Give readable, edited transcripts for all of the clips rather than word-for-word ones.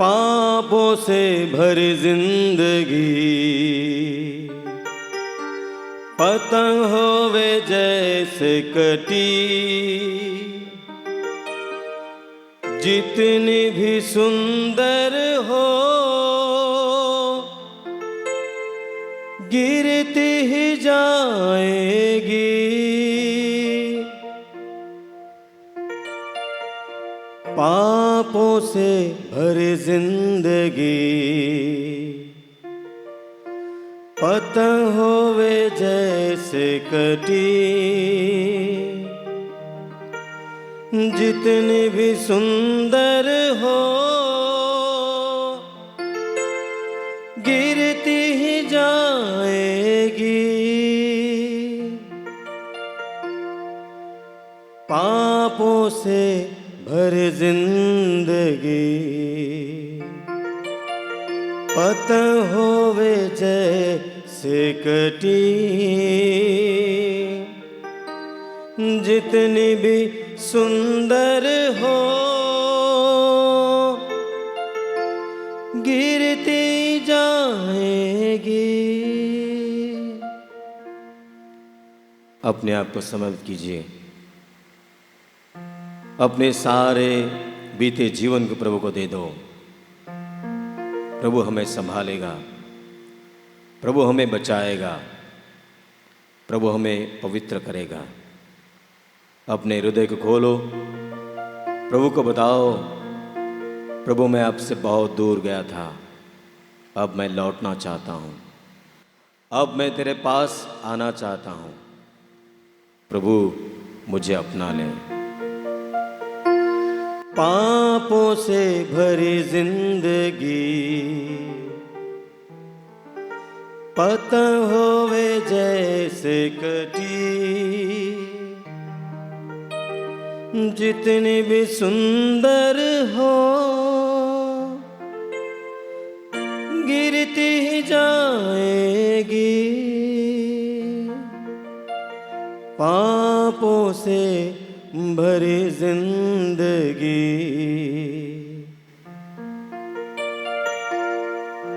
पापों से भरी जिंदगी पतंग होवे जैसे कटी, जितनी भी सुंदर हो गिरती ही जाएगी। पापों से भरी जिंदगी पतंग होवे जैसे कटी, जितनी भी सुंदर हो गिरती ही जाएगी। पापों से भरी जिंदगी पतंग होवे जैसे कटी, जितनी भी सुंदर हो गिरती जाएगी। अपने आप को समर्पित कीजिए, अपने सारे बीते जीवन को प्रभु को दे दो। प्रभु हमें संभालेगा, प्रभु हमें बचाएगा, प्रभु हमें पवित्र करेगा। अपने हृदय को खोलो, प्रभु को बताओ, प्रभु मैं आपसे बहुत दूर गया था, अब मैं लौटना चाहता हूँ, अब मैं तेरे पास आना चाहता हूँ। प्रभु मुझे अपना ले। पापों से भरी जिंदगी पतंग होवे जैसे कटी, जितनी भी सुंदर हो गिरती ही जाएगी। पापों से भरी जिंदगी।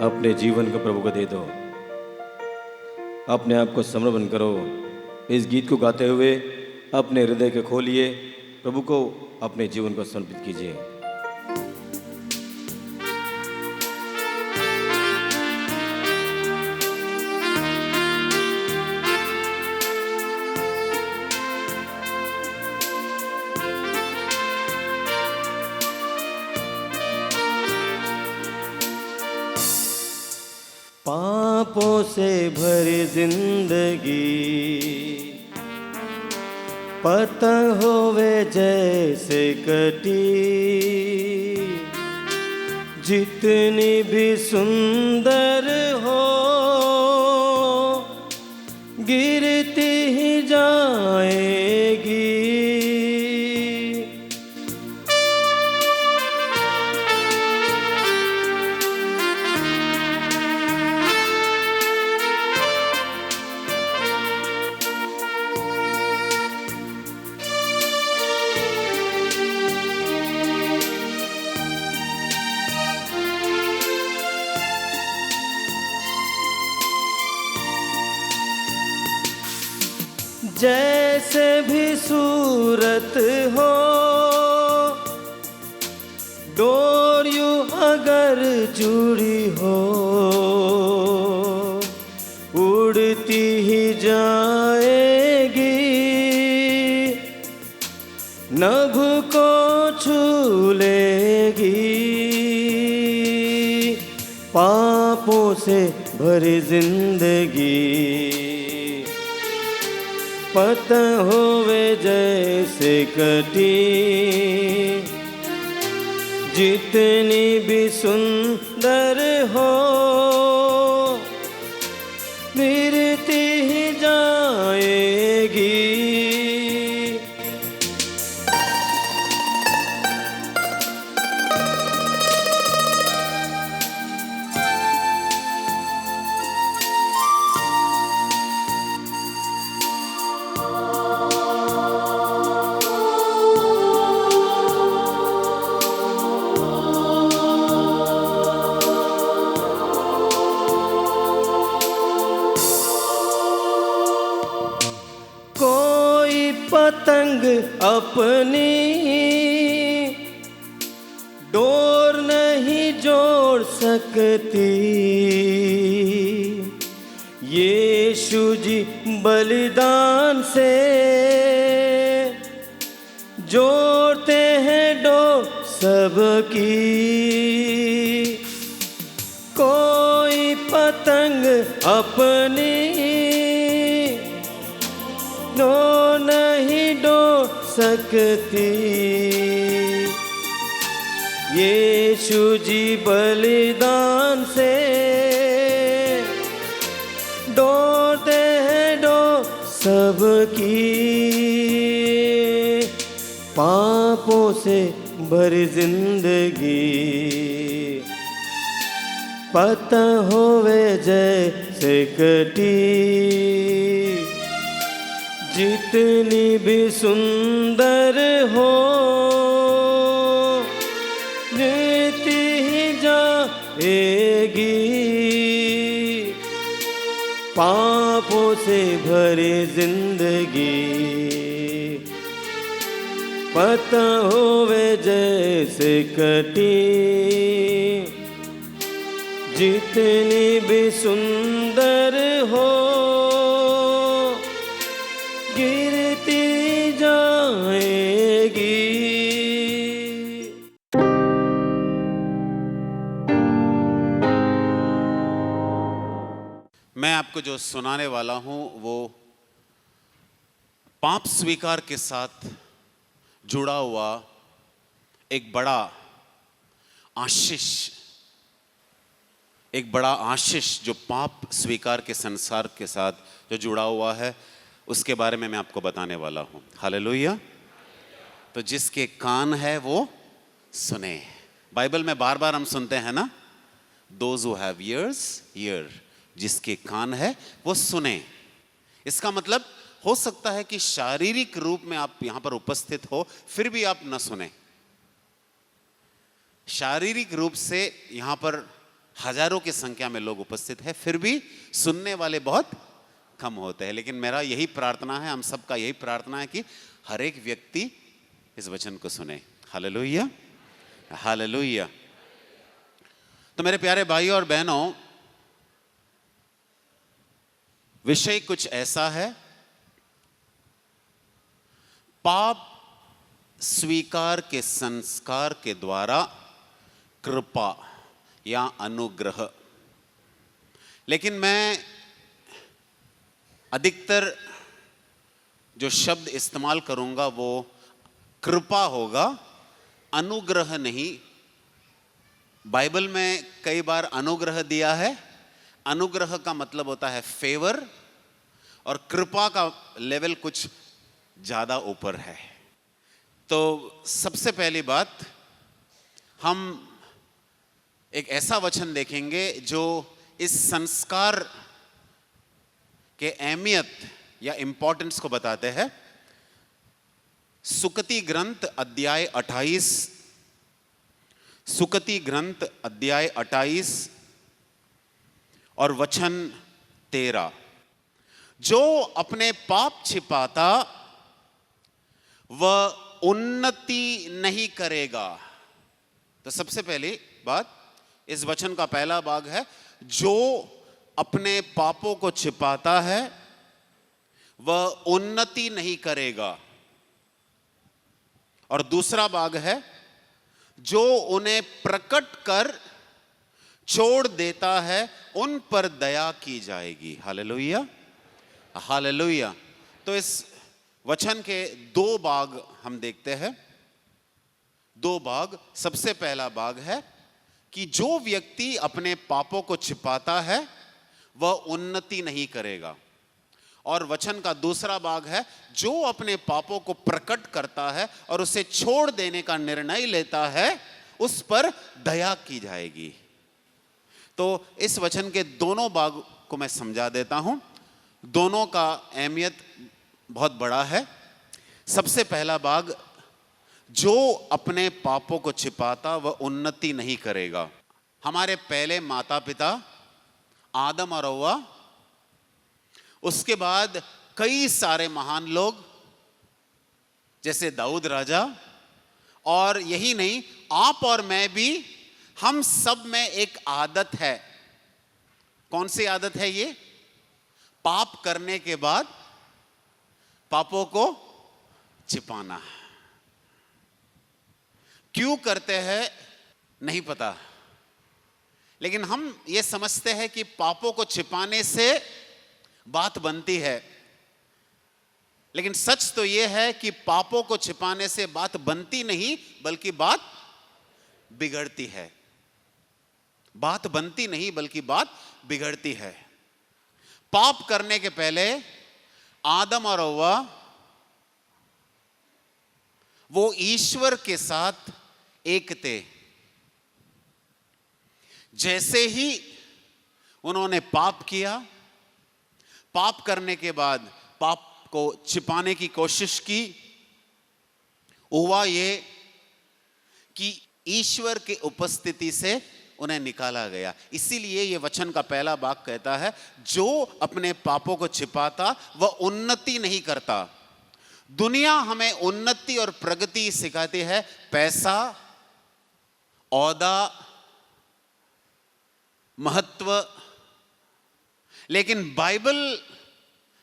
अपने जीवन को प्रभु को दे दो, अपने आप को समर्पण करो। इस गीत को गाते हुए अपने हृदय को खोलिए, प्रभु को अपने जीवन को समर्पित कीजिए। पापों से भरी जिंदगी पतंग होवे जैसे कटी, जितनी भी सुंदर हो गिरती ही जाएगी। जैसे भी सूरत हो डोरियों अगर जुड़ी हो उड़ती ही जाएगी, नभ को छू लेगी। पापों से भरी जिंदगी पतंग होवे जैसे कटी, जितनी भी सुंदर हो गिरती ही जाएगी। अपनी डोर नहीं जोड़ सकती। यीशु जी बलिदान से जोड़ते हैं डोर सबकी। कोई पतंग अपनी डोर नहीं डोर सकती। यीशु जी बलिदान से डोरते हैं डोर सबकी। पापों से भरी जिंदगी पता होवे जैसे कटी। जितनी भी सुंदर हो जीती ही जाएगी। पापों से भरी जिंदगी पता होवे जैसे कटी। जितनी भी सुंदर हो गिरती जाएगी। मैं आपको जो सुनाने वाला हूं वो पाप स्वीकार के साथ जुड़ा हुआ एक बड़ा आशीष, जो पाप स्वीकार के संसार के साथ जो जुड़ा हुआ है उसके बारे में मैं आपको बताने वाला हूं। हालेलुया। तो जिसके कान है वो सुने। बाइबल में बार बार हम सुनते हैं ना, those who have years here. जिसके कान है वो सुने। इसका मतलब हो सकता है कि शारीरिक रूप में आप यहां पर उपस्थित हो फिर भी आप न सुने। शारीरिक रूप से यहां पर हजारों की संख्या में लोग उपस्थित हैं, फिर भी सुनने वाले बहुत कम होते हैं। लेकिन मेरा यही प्रार्थना है, हम सबका यही प्रार्थना है कि हर एक व्यक्ति इस वचन को सुने। Hallelujah, hallelujah. तो मेरे प्यारे भाइयों और बहनों, विषय कुछ ऐसा है, पाप स्वीकार के संस्कार के द्वारा कृपा या अनुग्रह। लेकिन मैं अधिकतर जो शब्द इस्तेमाल करूंगा वो कृपा होगा, अनुग्रह नहीं। बाइबल में कई बार अनुग्रह दिया है। अनुग्रह का मतलब होता है फेवर, और कृपा का लेवल कुछ ज्यादा ऊपर है। तो सबसे पहली बात, हम एक ऐसा वचन देखेंगे जो इस संस्कार के अहमियत या इंपॉर्टेंस को बताते हैं। सुक्ति ग्रंथ अध्याय 28, सुक्ति ग्रंथ अध्याय 28 और वचन 13। जो अपने पाप छिपाता वह उन्नति नहीं करेगा। तो सबसे पहली बात, इस वचन का पहला भाग है, जो अपने पापों को छिपाता है वह उन्नति नहीं करेगा। और दूसरा भाग है, जो उन्हें प्रकट कर छोड़ देता है उन पर दया की जाएगी। Hallelujah, hallelujah. तो इस वचन के दो भाग हम देखते हैं, दो भाग। सबसे पहला भाग है कि जो व्यक्ति अपने पापों को छिपाता है वह उन्नति नहीं करेगा। और वचन का दूसरा भाग है, जो अपने पापों को प्रकट करता है और उसे छोड़ देने का निर्णय लेता है उस पर दया की जाएगी। तो इस वचन के दोनों भाग को मैं समझा देता हूं। दोनों का अहमियत बहुत बड़ा है। सबसे पहला भाग, जो अपने पापों को छिपाता वह उन्नति नहीं करेगा। हमारे पहले माता पिता आदम और हव्वा, उसके बाद कई सारे महान लोग जैसे दाऊद राजा, और यही नहीं, आप और मैं भी, हम सब में एक आदत है। कौन सी आदत है ये? पाप करने के बाद पापों को छिपाना। क्यों करते हैं नहीं पता, लेकिन हम ये समझते हैं कि पापों को छिपाने से बात बनती है। लेकिन सच तो यह है कि पापों को छिपाने से बात बनती नहीं, बल्कि बात बिगड़ती है। बात बनती नहीं, बल्कि बात बिगड़ती है। पाप करने के पहले आदम और हव्वा वो ईश्वर के साथ एक थे। जैसे ही उन्होंने पाप किया, पाप करने के बाद पाप को छिपाने की कोशिश की, हुआ ये कि ईश्वर की उपस्थिति से उन्हें निकाला गया। इसीलिए ये वचन का पहला भाग कहता है, जो अपने पापों को छिपाता वह उन्नति नहीं करता। दुनिया हमें उन्नति और प्रगति सिखाती है, पैसा, औहदा, महत्व, लेकिन बाइबल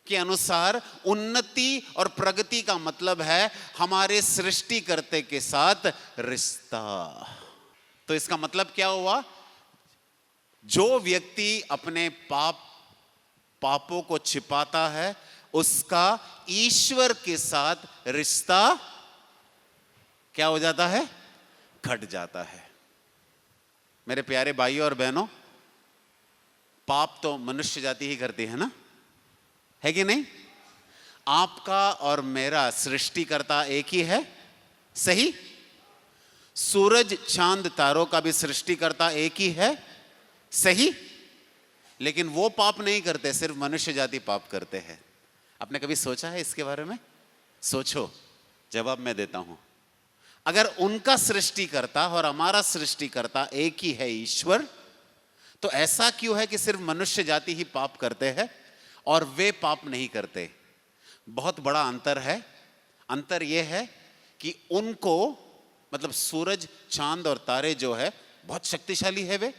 के अनुसार उन्नति और प्रगति का मतलब है हमारे सृष्टिकर्ता के साथ रिश्ता। तो इसका मतलब क्या हुआ? जो व्यक्ति अपने पापों को छिपाता है, उसका ईश्वर के साथ रिश्ता क्या हो जाता है? घट जाता है। मेरे प्यारे भाइयों और बहनों, पाप तो मनुष्य जाति ही करती है ना, है कि नहीं? आपका और मेरा सृष्टिकर्ता एक ही है, सही? सूरज, चांद, तारों का भी सृष्टिकर्ता एक ही है, सही? लेकिन वो पाप नहीं करते, सिर्फ मनुष्य जाति पाप करते हैं। आपने कभी सोचा है इसके बारे में? सोचो, जवाब मैं देता हूं। अगर उनका सृष्टिकर्ता और हमारा सृष्टिकर्ता एक ही है, ईश्वर, तो ऐसा क्यों है कि सिर्फ मनुष्य जाति ही पाप करते हैं और वे पाप नहीं करते? बहुत बड़ा अंतर है। अंतर यह है कि उनको, मतलब सूरज, चांद और तारे जो है बहुत शक्तिशाली है वे,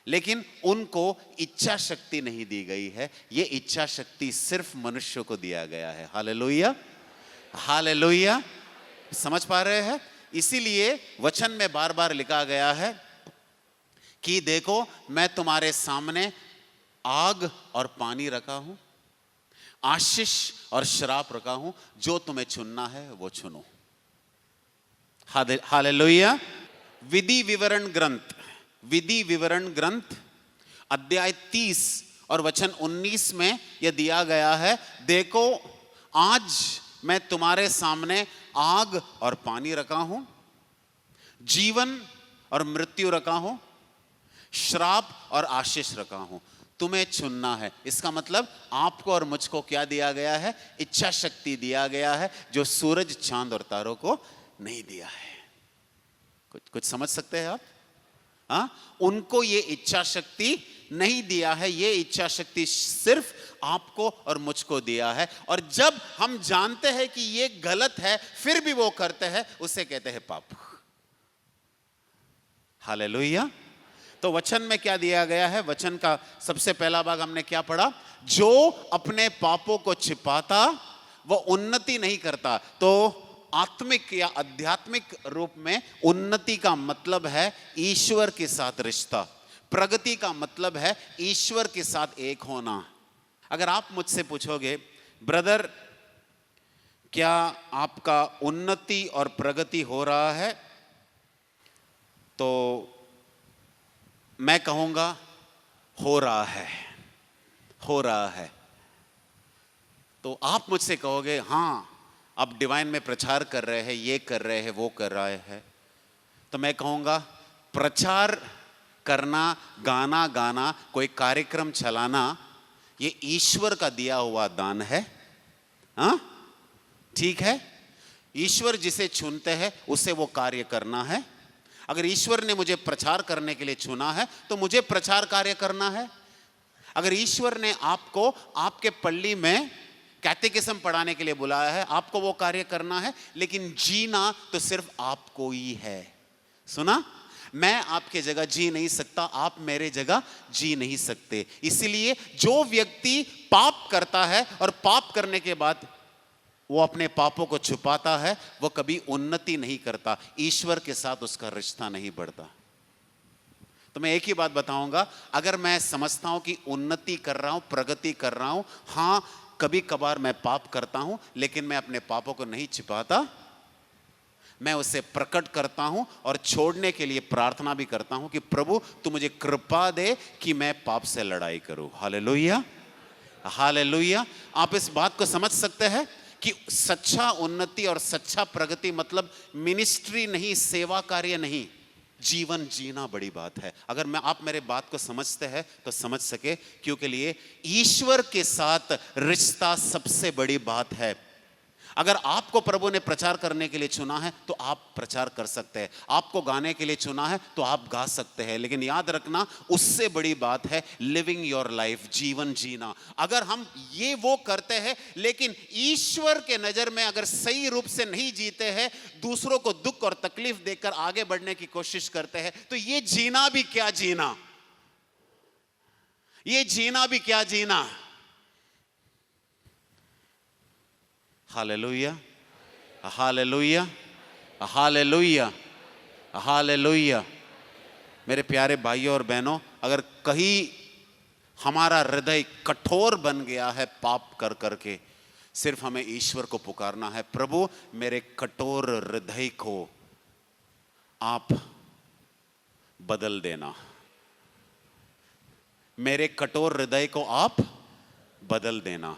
लेकिन उनको इच्छा शक्ति नहीं दी गई है। ये इच्छा शक्ति सिर्फ मनुष्य को दिया गया है। Hallelujah, hallelujah. समझ पा रहे हैं? इसीलिए वचन में बार बार लिखा गया है कि देखो, मैं तुम्हारे सामने आग और पानी रखा हूं, आशीष और श्राप रखा हूं, जो तुम्हें चुनना है वो चुनो। हालेलुया। विधि विवरण ग्रंथ अध्याय 30 और वचन 19 में यह दिया गया है, देखो आज मैं तुम्हारे सामने आग और पानी रखा हूं, जीवन और मृत्यु रखा हूं, श्राप और आशीष रखा हूं, तुम्हें चुनना है। इसका मतलब आपको और मुझको क्या दिया गया है? इच्छा शक्ति दिया गया है, जो सूरज, चांद और तारों को नहीं दिया है। कुछ समझ सकते हैं आप? उनको ये इच्छा शक्ति नहीं दिया है, ये इच्छा शक्ति सिर्फ आपको और मुझको दिया है। और जब हम जानते हैं कि ये गलत है फिर भी वो करते हैं, उसे कहते हैं पाप। हालेलुया। तो वचन में क्या दिया गया है? वचन का सबसे पहला भाग हमने क्या पढ़ा? जो अपने पापों को छिपाता वो उन्नति नहीं करता। तो आत्मिक या आध्यात्मिक रूप में उन्नति का मतलब है ईश्वर के साथ रिश्ता, प्रगति का मतलब है ईश्वर के साथ एक होना। अगर आप मुझसे पूछोगे, ब्रदर क्या आपका उन्नति और प्रगति हो रहा है, तो मैं कहूंगा हो रहा है, हो रहा है। तो आप मुझसे कहोगे, हाँ आप डिवाइन में प्रचार कर रहे हैं, ये कर रहे हैं, वो कर रहे हैं, तो मैं कहूँगा प्रचार करना, गाना गाना, कोई कार्यक्रम चलाना, ये ईश्वर का दिया हुआ दान है। हाँ, ठीक है? ईश्वर जिसे चुनते हैं उसे वो कार्य करना है। अगर ईश्वर ने मुझे प्रचार करने के लिए चुना है तो मुझे प्रचार कार्य करना है। अगर ईश्वर ने आपको आपके पल्ली में कैटेकिज्म पढ़ाने के लिए बुलाया है, आपको वो कार्य करना है, लेकिन जीना तो सिर्फ आपको ही है। सुना? मैं आपके जगह जी नहीं सकता, आप मेरे जगह जी नहीं सकते। इसलिए जो व्यक्ति पाप करता है और पाप करने के बाद वो अपने पापों को छुपाता है, वो कभी उन्नति नहीं करता, ईश्वर के साथ उसका रिश्ता नहीं बढ़ता। तो मैं एक ही बात बताऊंगा, अगर मैं समझता हूं कि उन्नति कर रहा हूं, प्रगति कर रहा हूं, हां कभी कभार मैं पाप करता हूं, लेकिन मैं अपने पापों को नहीं छिपाता, मैं उसे प्रकट करता हूं और छोड़ने के लिए प्रार्थना भी करता हूं कि प्रभु तू मुझे कृपा दे कि मैं पाप से लड़ाई करूं। Hallelujah, hallelujah. आप इस बात को समझ सकते हैं कि सच्चा उन्नति और सच्चा प्रगति मतलब मिनिस्ट्री नहीं, सेवा कार्य नहीं, जीवन जीना बड़ी बात है। अगर आप मेरे बात को समझते हैं तो समझ सके, क्योंकि लिए ईश्वर के साथ रिश्ता सबसे बड़ी बात है। अगर आपको प्रभु ने प्रचार करने के लिए चुना है तो आप प्रचार कर सकते हैं, आपको गाने के लिए चुना है तो आप गा सकते हैं, लेकिन याद रखना उससे बड़ी बात है लिविंग योर लाइफ, जीवन जीना। अगर हम ये वो करते हैं लेकिन ईश्वर के नजर में अगर सही रूप से नहीं जीते हैं, दूसरों को दुख और तकलीफ देकर आगे बढ़ने की कोशिश करते हैं, तो ये जीना भी क्या जीना, ये जीना भी क्या जीना। हालेलुया, हालेलुया, हालेलुया, हालेलुया। मेरे प्यारे भाइयों और बहनों, अगर कहीं हमारा हृदय कठोर बन गया है पाप कर करके, सिर्फ हमें ईश्वर को पुकारना है, प्रभु मेरे कठोर हृदय को आप बदल देना, मेरे कठोर हृदय को आप बदल देना।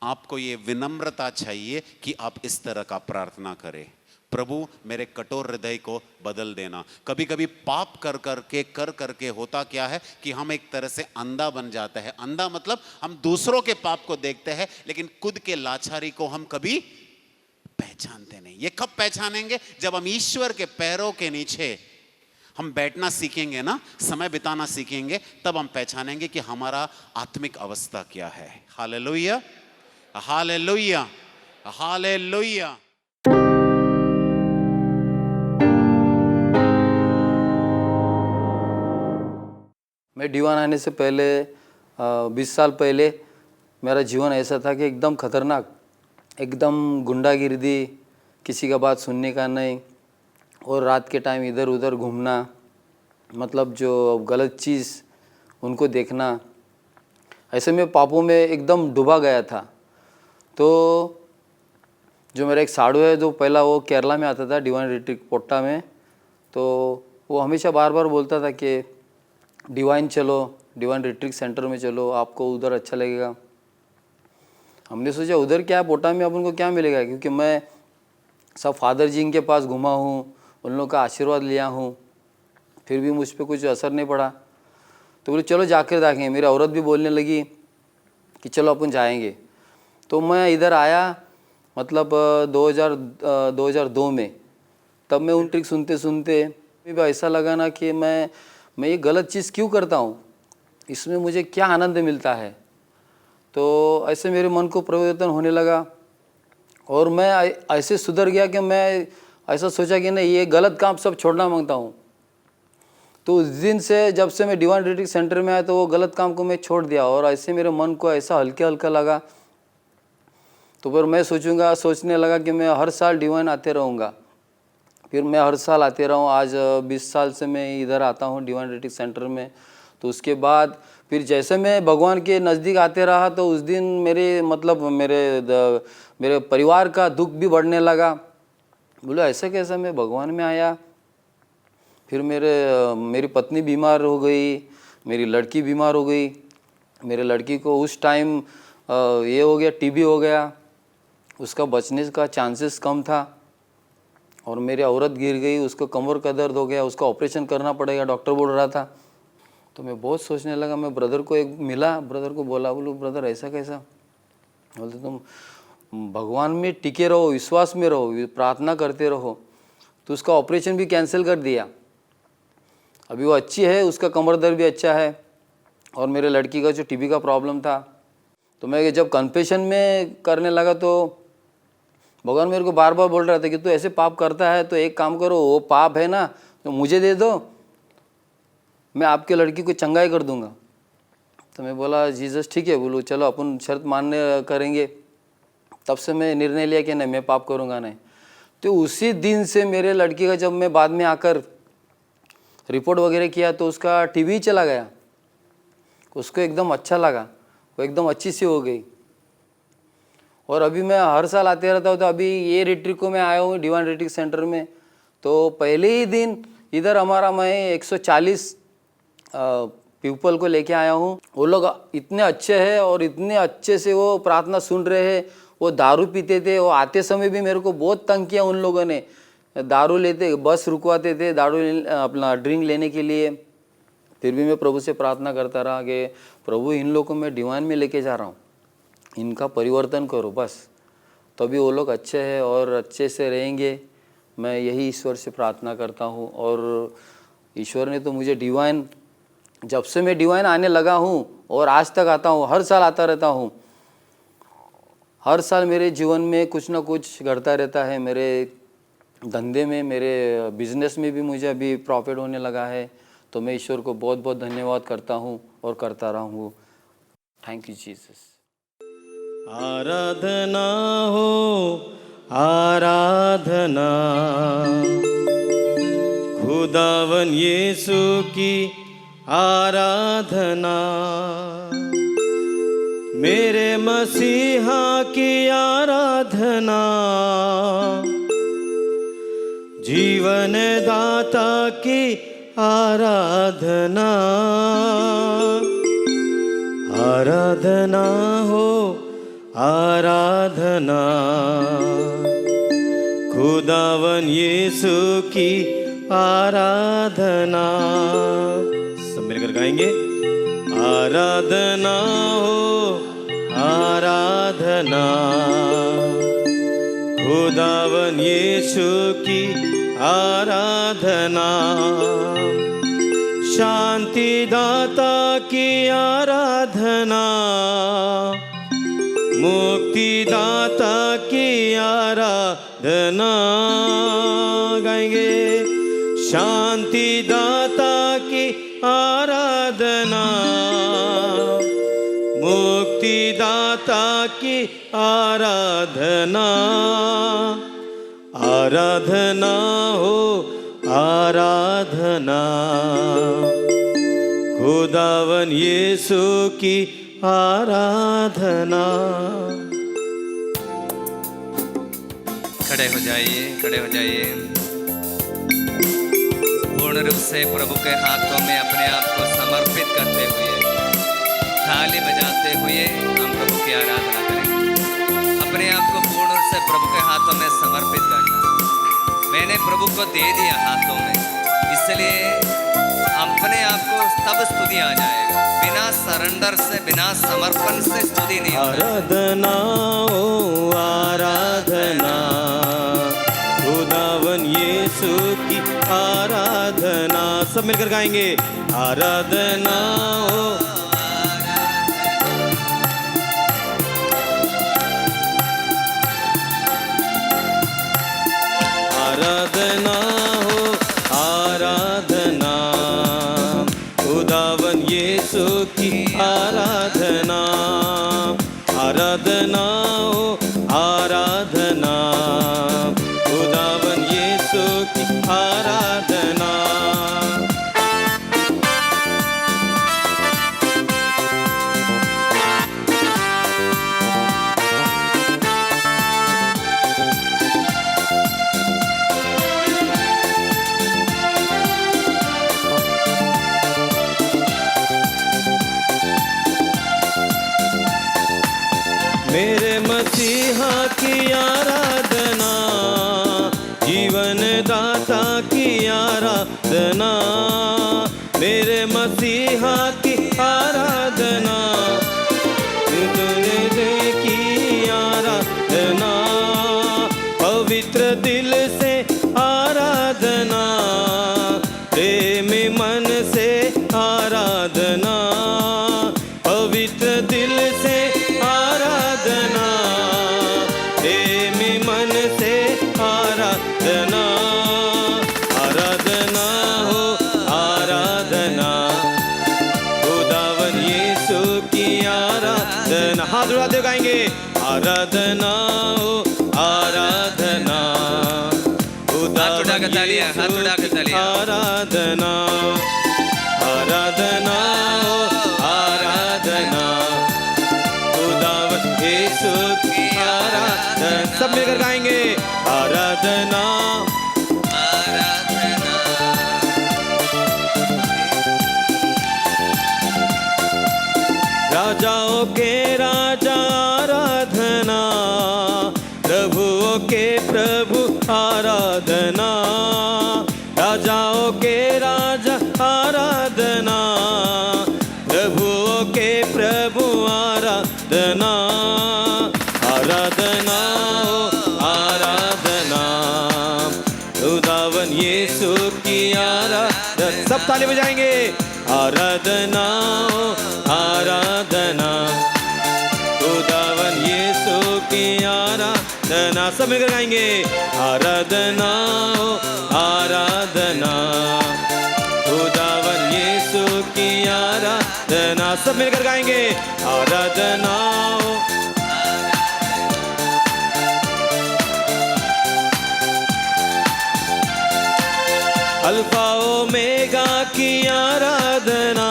आपको ये विनम्रता चाहिए कि आप इस तरह का प्रार्थना करें, प्रभु मेरे कठोर हृदय को बदल देना। कभी कभी पाप कर करके होता क्या है कि हम एक तरह से अंधा बन जाते हैं। अंधा मतलब हम दूसरों के पाप को देखते हैं लेकिन खुद के लाचारी को हम कभी पहचानते नहीं। ये कब पहचानेंगे? जब हम ईश्वर के पैरों के नीचे हम बैठना सीखेंगे ना, समय बिताना सीखेंगे, तब हम पहचानेंगे कि हमारा आत्मिक अवस्था क्या है। हालेलुया, हालेलुया, हालेलुया। मैं डीवान आने से पहले 20 साल पहले मेरा जीवन ऐसा था कि एकदम खतरनाक, एकदम गुंडागिर्दी, किसी का बात सुनने का नहीं, और रात के टाइम इधर उधर घूमना, मतलब जो गलत चीज़ उनको देखना, ऐसे में पापों में एकदम डूबा गया था। तो जो मेरा एक साधु है, जो पहला वो केरला में आता था, डिवाइन रिट्रीट पोट्टा में, तो वो हमेशा बार बार बोलता था कि डिवाइन चलो, डिवाइन रिट्रीट सेंटर में चलो, आपको उधर अच्छा लगेगा। हमने सोचा उधर क्या है, पोट्टा में अपन को क्या मिलेगा, क्योंकि मैं सब फादर जी के पास घूमा हूँ, उन लोगों का आशीर्वाद लिया हूँ, फिर भी मुझ पर कुछ असर नहीं पड़ा। तो बोले चलो जाकर देखें। मेरी औरत भी बोलने लगी कि चलो अपन जाएंगे। तो मैं इधर आया, मतलब 2002 में। तब मैं उन ट्रिक सुनते सुनते भी ऐसा लगा ना कि मैं ये गलत चीज़ क्यों करता हूँ, इसमें मुझे क्या आनंद मिलता है। तो ऐसे मेरे मन को परिवर्तन होने लगा और मैं ऐसे सुधर गया कि मैं ऐसा सोचा कि नहीं, ये गलत काम सब छोड़ना मांगता हूँ। तो उस दिन से, जब से मैं डिवाइन रिट्रीट सेंटर में आया, तो वो गलत काम को मैं छोड़ दिया और ऐसे मेरे मन को ऐसा हल्का हल्का लगा। तो फिर मैं सोचने लगा कि मैं हर साल डिवाइन आते रहूँगा। फिर मैं हर साल आते रहा हूँ। आज 20 साल से मैं इधर आता हूँ डिवाइन रिट्रीट सेंटर में। तो उसके बाद फिर जैसे मैं भगवान के नज़दीक आते रहा, तो उस दिन मेरे परिवार का दुख भी बढ़ने लगा। बोले ऐसा कैसा, मैं भगवान में आया, फिर मेरी पत्नी बीमार हो गई, मेरी लड़की बीमार हो गई। मेरे लड़की को उस टाइम ये हो गया, टीबी हो गया, उसका बचने का चांसेस कम था। और मेरी औरत गिर गई, उसको कमर का दर्द हो गया, उसका ऑपरेशन करना पड़ेगा, डॉक्टर बोल रहा था। तो मैं बहुत सोचने लगा। मैं ब्रदर को मिला, ब्रदर को बोलो ब्रदर ऐसा कैसा? बोलते तुम भगवान में टिके रहो, विश्वास में रहो, प्रार्थना करते रहो। तो उसका ऑपरेशन भी कैंसिल कर दिया। अभी वो अच्छी है, उसका कमर दर्द भी अच्छा है। और मेरे लड़की का जो टीबी का प्रॉब्लम था तो मैं जब कन्फेशन में करने लगा तो भगवान मेरे को बार बार बोल रहा था कि तू ऐसे पाप करता है तो एक काम करो, वो पाप है ना तो मुझे दे दो, मैं आपके लड़की को चंगाई कर दूंगा। तो मैं बोला जीसस ठीक है, बोलो चलो अपन शर्त मानने करेंगे। तब से मैं निर्णय लिया कि नहीं, मैं पाप करूँगा नहीं। तो उसी दिन से मेरे लड़की का जब मैं बाद में आकर रिपोर्ट वगैरह किया तो उसका टीबी चला गया, उसको एकदम अच्छा लगा, वो एकदम अच्छी सी हो गई। और अभी मैं हर साल आते रहता हूँ। तो अभी ये रिट्रीट को मैं आया हूँ डिवाइन रिट्रीट सेंटर में, तो पहले ही दिन इधर हमारा मैं 140 पीपल को लेके आया हूँ। वो लोग इतने अच्छे हैं और इतने अच्छे से वो प्रार्थना सुन रहे हैं। वो दारू पीते थे, वो आते समय भी मेरे को बहुत तंग किया उन लोगों ने। दारू लेते, बस रुकवाते थे दारू अपना ड्रिंक लेने के लिए। फिर भी मैं प्रभु से प्रार्थना करता रहा कि प्रभु इन लोगों को मैं डिवाइन में लेके जा रहा हूँ, इनका परिवर्तन करो बस। तभी वो लोग अच्छे हैं और अच्छे से रहेंगे। मैं यही ईश्वर से प्रार्थना करता हूँ। और ईश्वर ने तो मुझे डिवाइन, जब से मैं डिवाइन आने लगा हूँ और आज तक आता हूँ, हर साल आता रहता हूँ, हर साल मेरे जीवन में कुछ ना कुछ घटता रहता है। मेरे धंधे में, मेरे बिजनेस में भी मुझे अभी प्रॉफिट होने लगा है। तो मैं ईश्वर को बहुत बहुत धन्यवाद करता हूँ और करता रहा हूँ। Thank you Jesus. आराधना हो आराधना, खुदावन यीशु की आराधना, मेरे मसीहा की आराधना, जीवन दाता की आराधना। आराधना हो आराधना, खुदावन यीशु की आराधना। सब मिलकर गाएंगे। आराधना हो आराधना, खुदावन यीशु की आराधना, शांति दाता की आराधना, मुक्ति दाता की आराधना। गाएंगे। शांति दाता की आराधना, मुक्ति दाता की आराधना। आराधना हो आराधना, खुदावन यीशु की आराधना। खड़े हो जाइए, खड़े हो जाइए। पूर्ण रूप से प्रभु के हाथों में अपने आप को समर्पित करते हुए, थाली बजाते हुए हम प्रभु की आराधना करेंगे। अपने आप को पूर्ण रूप से प्रभु के हाथों में समर्पित करना। मैंने प्रभु को दे दिया हाथों में, इसलिए अपने आप को तब स्तुति आ जाएगा। बिना सरेंडर से, बिना समर्पण से स्तुति नहीं होगी। आराधना ओ आराधना, खुदावन यीशु की आराधना। सब मिलकर गाएंगे। आराधना ओ आराधना हो आराधना, खुदावन यीशु की आराधना। आराधना हो आराधना, खुदावन यीशु की आराधना। मेरे मसीहा की आराधना, जीवन दाता की आराधना। मेरे मसीहा की आराधना, तुझे की आराधना। पवित्र दिल से आराधना, प्रेम मन से आराधना। पवित्र दिल से की आराधना। हाथ उठाते गाएंगे आराधना ओ आराधना, हाथ उठा के तालियां, हाथ उठा के तालियां। आराधना आराधना ओ आराधना, खुदावन यीशु की आराधना। सब मिलकर गाएंगे आराधना आराधना। राजाओं के राजा आराधना, प्रभुओं के प्रभु आराधना, राजाओं के राजा आराधना, प्रभुओं के प्रभु आराधना। आराधना ओ आराधना, खुदावन यीशु की आराधना। सब ताली बजाएंगे आराधना ओ आराधना, खुदावन यीशु की आराधना। सब मिलकर गाएंगे आराधना ओ आराधना, खुदावन यीशु की आराधना। सब मिलकर गाएंगे आराधना ओ। अल्फा ओमेगा की आराधना,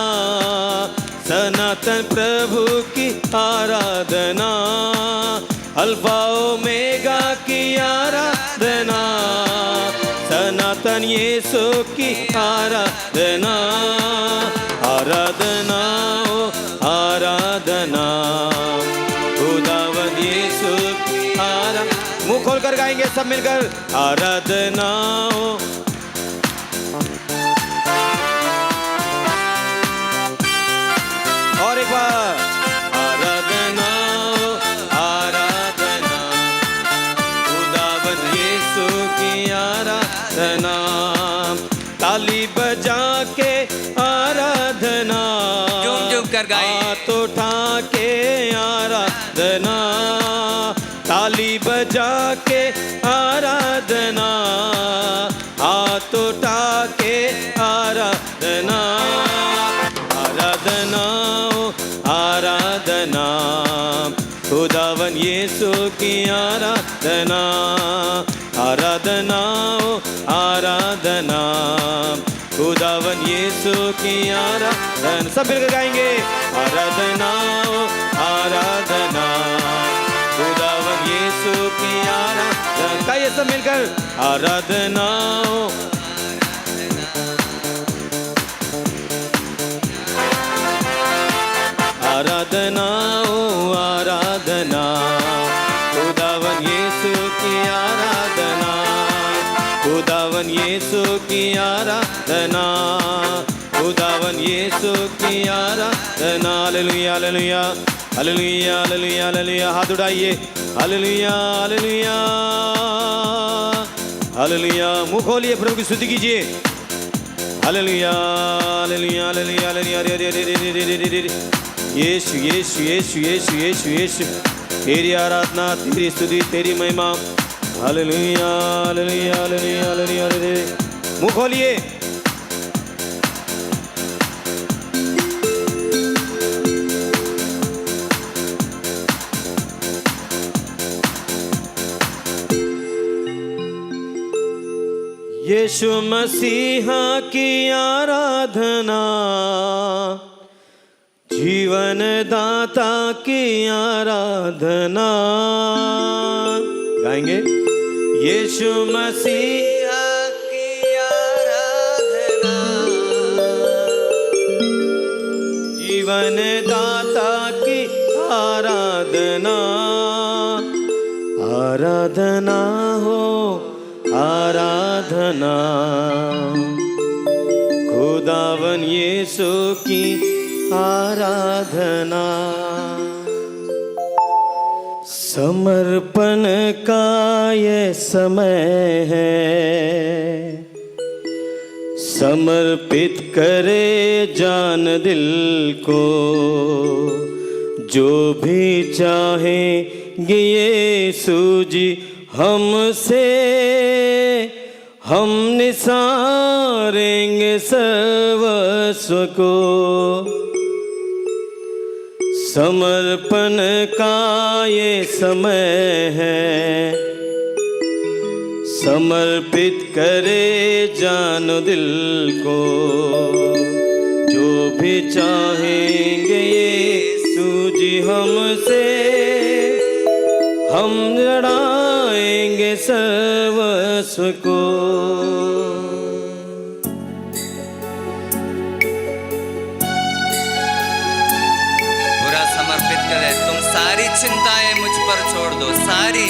सनातन प्रभु की आराधना। अल्फा ओमेगा की आराधना, सनातन यीशु की आराधना। आराधना ओ आराधना, खुदावन यीशु की आराधना। मुंह खोलकर गाएंगे सब मिलकर आराधना ओ। और एक बार आराधना ओ आराधना, खुदावन यीशु की आराधना। ताली बजा के आराधना, झूम झूम कर गाएं। हाथ उठा के आराधना, ताली बजा के आराधना, हाथ उठा के आराधना। आराधना ओ आराधना, खुदावन यीशु की आराधना। आराधना ओ आराधना, खुदावन यीशु की आराधना। सब मिलकर गाएंगे आराधना ओ आराधना, खुदावन यीशु की आराधना। गाइए सब मिलकर आराधना ओ। आराधना ओ आराधना, खुदावन यीशु की आराधना। खुदावन यीशु की आराधना, खुदावन यीशु की आराधना। हालेलुया हालेलुया हालेलुया हालेलुया हालेलुया। हाथ उठाइए हालेलुया हालेलुया हालेलुया। मुंह खोलिए प्रभु की स्तुति कीजिए। हालेलुया हालेलुया हालेलुया हालेलुया। यीशु यीशु यीशु यीशु यीशु यीशु, तेरी आराधना तेरी स्तुति तेरी महिमा। हालेलुया हालेलुया हालेलुया हालेलुया। मुंह खोलिए। यीशु मसीहा की आराधना, जीवन दाता की आराधना। गाएंगे यीशु मसीहा की आराधना, जीवन दाता की आराधना। आराधना हो आराधना, खुदावन यीशु की आराधना। समर्पण का ये समय है, समर्पित करे जान दिल को। जो भी चाहेंगे यीशु जी हमसे, हम निसारेंगे सर्वस्व को। समर्पण का ये समय है, समर्पित करे जान दिल को, जो भी चाहेंगे यीशु जी हमसे, हम लड़ाएंगे सर्वस्व को। पूरा समर्पित करें। तुम सारी चिंताएं मुझ पर छोड़ दो, सारी,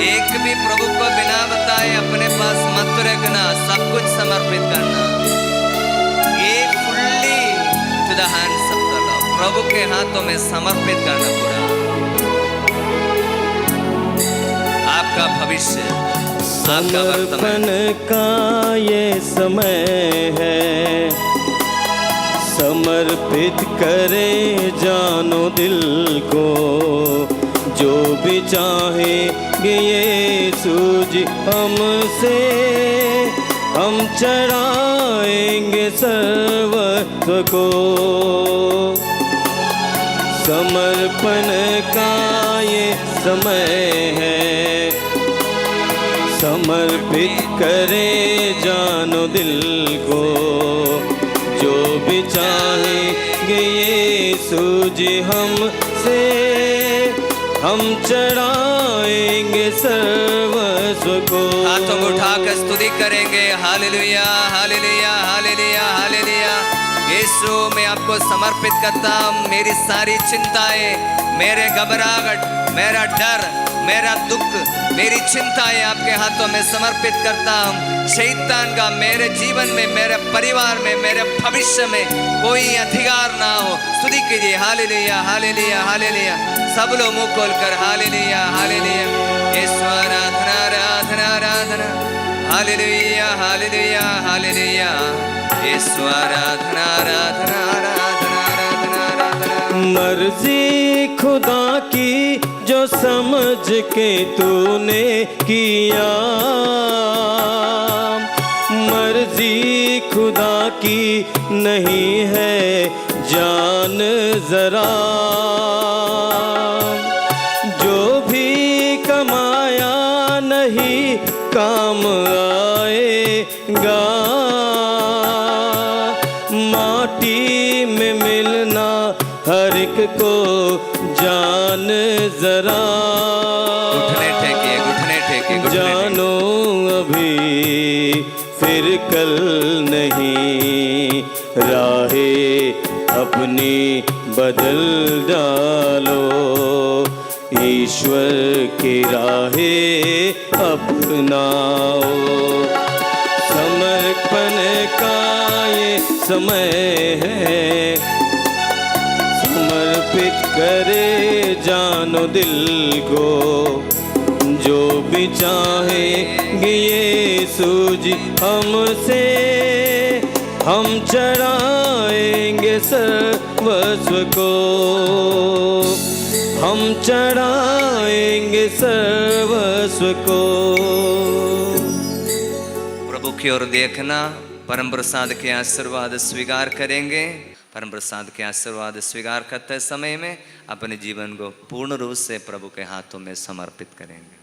एक भी प्रभु को बिना बताए अपने पास मत रखना, सब कुछ समर्पित करना। ये fully to the hands of the lord, प्रभु के हाथों में समर्पित करना पूरा। आपका भविष्य, आपका वर्तमान, समर्पण का ये समय है, समर्पित करे जानो दिल को, जो भी चाहेंगे यीशु जी हमसे, हम चढ़ाएंगे सर्वस्व को। समर्पण का ये समय है, समर्पित करे जानो दिल को, जो भी चाहेंगे यीशु जी हमसे, हम चढ़ाएंगे सर्वस्व को। हाथों को उठाकर स्तुति करेंगे। हालेलुया, हालेलुया, हालेलुया, हालेलुया। यीशु, मैं आपको समर्पित करता हूँ मेरी सारी चिंताएं, मेरे घबराहट, मेरा डर, मेरा दुख, मेरी चिंताएं आपके हाथों में समर्पित करता हूँ। शैतान का मेरे जीवन में, मेरे परिवार में, मेरे भविष्य में कोई अधिकार ना हो। स्तुति कीजिए। हालेलुया, हालेलुया, हालेलुया। सब लोग मुंह खोलकर हालेलुया, हालेलुया। यीशु आराधना, आराधना, आराधना। हालेलुया, हालेलुया, हालेलुया। यीशु आराधना, आराधना, आराधना, आराधना, आराधना। मर्जी खुदा की जो समझ के तूने किया, मर्जी खुदा की नहीं है जान जरा, जो भी कमाया नहीं काम आएगा, माटी में मिलना हर एक को जान जरा। घुटने टेकिए, घुटने टेकिए, घुटने जानो अभी फिर कल नहीं, राहें अपनी बदल डालो, ईश्वर की राहें अपनाओ। समर्पण का ये समय है, समर्पित करे जानो दिल को, जो भी चाहेंगे यीशु जी हमसे, हम चढ़ाएंगे सर्वस्व को, हम चढ़ाएंगे सर्वस्व को। प्रभु की ओर देखना, परम प्रसाद के आशीर्वाद स्वीकार करेंगे। परम प्रसाद के आशीर्वाद स्वीकार करते समय में अपने जीवन को पूर्ण रूप से प्रभु के हाथों में समर्पित करेंगे।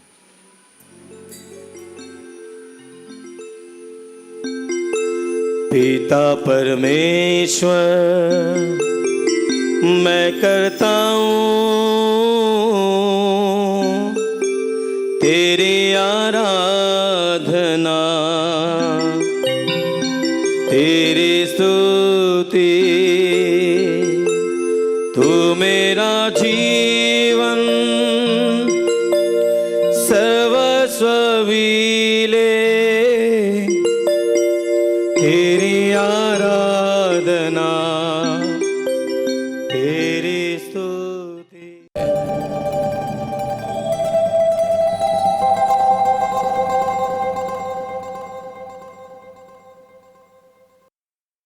पिता परमेश्वर, मैं करता हूँ तेरी आराधना, तेरी स्तुति, तू मेरा जीवन सर्वस्व ले, तेरी आराधना, तेरी स्तुति।